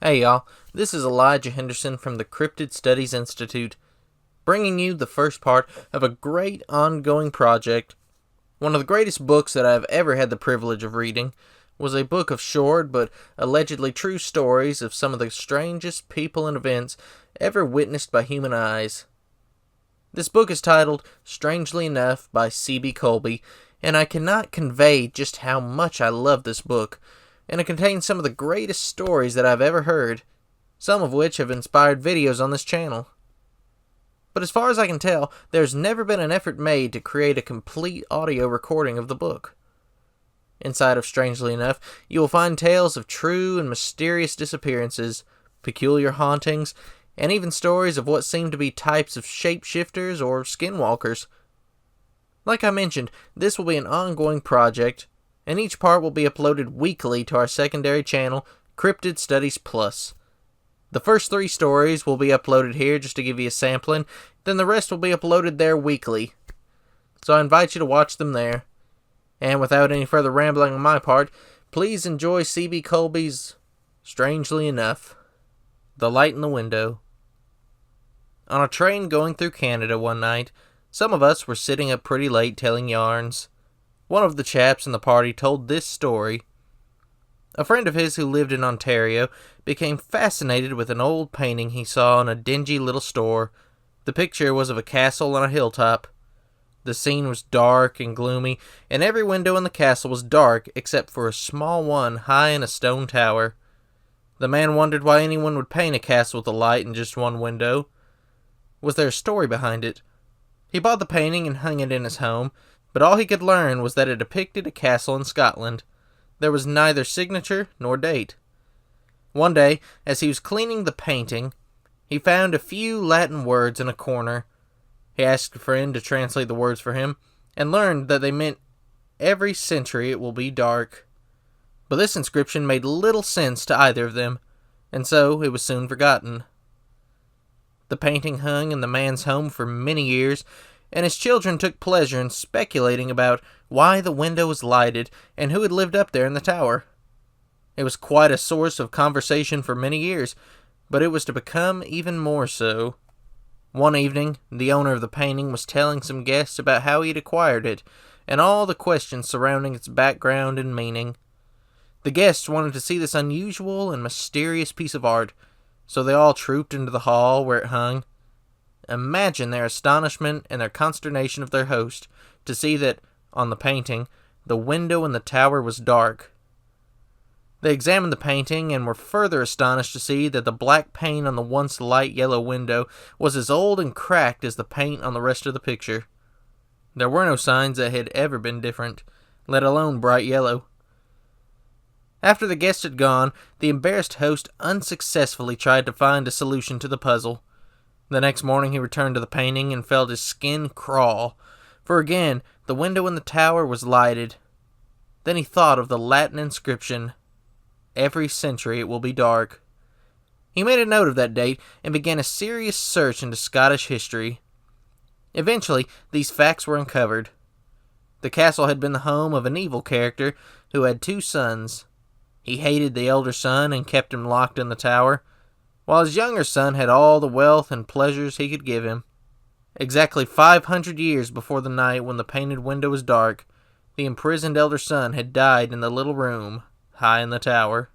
Hey y'all, this is Elijah Henderson from the Cryptid Studies Institute, bringing you the first part of a great ongoing project. One of the greatest books that I've ever had the privilege of reading was a book of short but allegedly true stories of some of the strangest people and events ever witnessed by human eyes. This book is titled, strangely enough, by C.B. Colby, and I cannot convey just how much I love this book, and it contains some of the greatest stories that I've ever heard, some of which have inspired videos on this channel. But as far as I can tell, there's never been an effort made to create a complete audio recording of the book. Inside of Strangely Enough, you will find tales of true and mysterious disappearances, peculiar hauntings, and even stories of what seem to be types of shapeshifters or skinwalkers. Like I mentioned, this will be an ongoing project, and each part will be uploaded weekly to our secondary channel, Cryptid Studies Plus. The first 3 stories will be uploaded here just to give you a sampling, then the rest will be uploaded there weekly. So I invite you to watch them there. And without any further rambling on my part, please enjoy C.B. Colby's Strangely Enough. The Light in the Window. On a train going through Canada one night, some of us were sitting up pretty late telling yarns. One of the chaps in the party told this story. A friend of his who lived in Ontario became fascinated with an old painting he saw in a dingy little store. The picture was of a castle on a hilltop. The scene was dark and gloomy, and every window in the castle was dark except for a small one high in a stone tower. The man wondered why anyone would paint a castle with a light in just one window. Was there a story behind it? He bought the painting and hung it in his home, but all he could learn was that it depicted a castle in Scotland. There was neither signature nor date. One day, as he was cleaning the painting, he found a few Latin words in a corner. He asked a friend to translate the words for him, and learned that they meant, "Every century it will be dark." But this inscription made little sense to either of them, and so it was soon forgotten. The painting hung in the man's home for many years, and his children took pleasure in speculating about why the window was lighted and who had lived up there in the tower. It was quite a source of conversation for many years, but it was to become even more so. One evening, the owner of the painting was telling some guests about how he had acquired it, and all the questions surrounding its background and meaning. The guests wanted to see this unusual and mysterious piece of art, so they all trooped into the hall where it hung. Imagine their astonishment and their consternation of their host to see that, on the painting, the window in the tower was dark. They examined the painting and were further astonished to see that the black paint on the once light yellow window was as old and cracked as the paint on the rest of the picture. There were no signs that it had ever been different, let alone bright yellow. After the guests had gone, the embarrassed host unsuccessfully tried to find a solution to the puzzle. The next morning he returned to the painting and felt his skin crawl, for again the window in the tower was lighted. Then he thought of the Latin inscription, "Every century it will be dark." He made a note of that date and began a serious search into Scottish history. Eventually, these facts were uncovered. The castle had been the home of an evil character who had 2 sons. He hated the elder son and kept him locked in the tower, while his younger son had all the wealth and pleasures he could give him. Exactly 500 years before the night when the painted window was dark, the imprisoned elder son had died in the little room high in the tower.